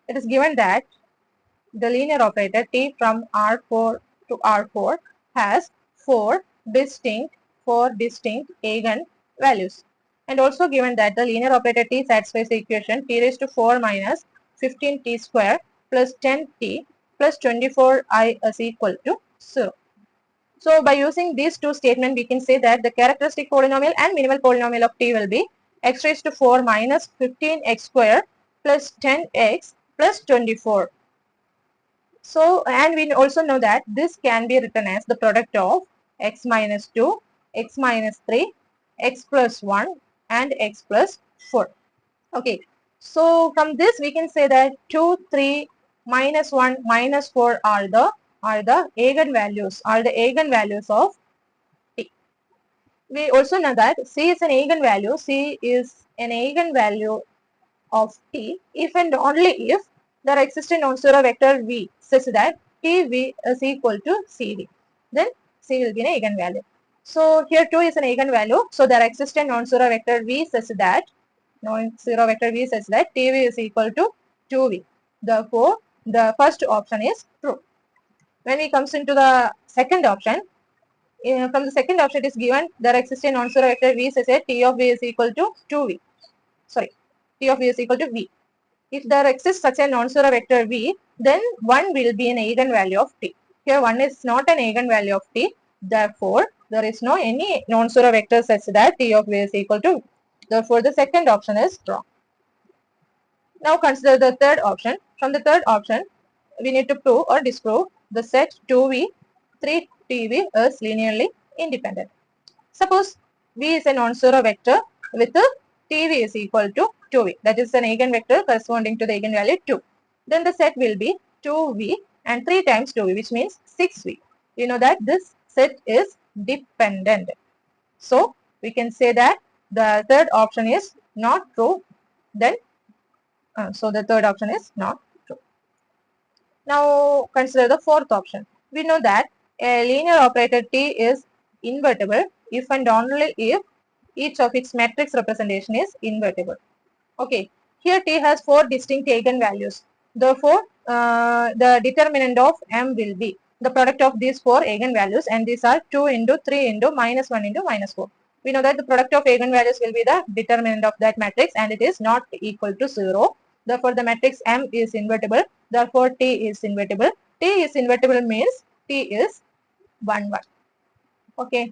it is given that the linear operator T from R4 to R4 has four distinct eigenvalues, and also given that the linear operator T satisfies the equation T raised to 4 minus 15T square plus 10T plus 24I is equal to 0. So by using these two statements, we can say that the characteristic polynomial and minimal polynomial of T will be x raised to 4 minus 15x square plus 10x plus 24. So, and we also know that this can be written as the product of x minus 2, x minus 3, x plus 1 and x plus 4. Okay, so from this we can say that 2, 3, minus 1, minus 4 are the eigenvalues of T. We also know that C is an eigenvalue of T if and only if there exists a non-zero vector V such that TV is equal to CD. Then C will be an eigenvalue. So here 2 is an eigenvalue. So there exists a non-zero vector V such that TV is equal to 2V. Therefore, the first option is true. When we comes into the second option, from the second option it is given there exists a non-zero vector V such that T of V is equal to 2V. Sorry, T of V is equal to V. If there exists such a non-zero vector V, then 1 will be an eigenvalue of T. Here 1 is not an eigenvalue of T. Therefore, there is no any non-zero vector such that T of V is equal to V. Therefore, the second option is wrong. Now consider the third option. From the third option, we need to prove or disprove the set 2V, 3TV is linearly independent. Suppose V is a non-zero vector with TV is equal to 2V. That is an eigenvector corresponding to the eigenvalue 2. Then the set will be 2V and 3 times 2V, which means 6V. We know that this set is dependent. So we can say that the third option is not true. Then so the third option is not true. Now consider the fourth option. We know that a linear operator T is invertible if and only if each of its matrix representation is invertible. Okay, here T has four distinct eigenvalues. Therefore, the determinant of M will be the product of these four eigenvalues, and these are 2 into 3 into minus 1 into minus 4. We know that the product of eigenvalues will be the determinant of that matrix, and it is not equal to 0. Therefore, the matrix M is invertible. Therefore, T is invertible. T is invertible means T is 1, 1. Okay.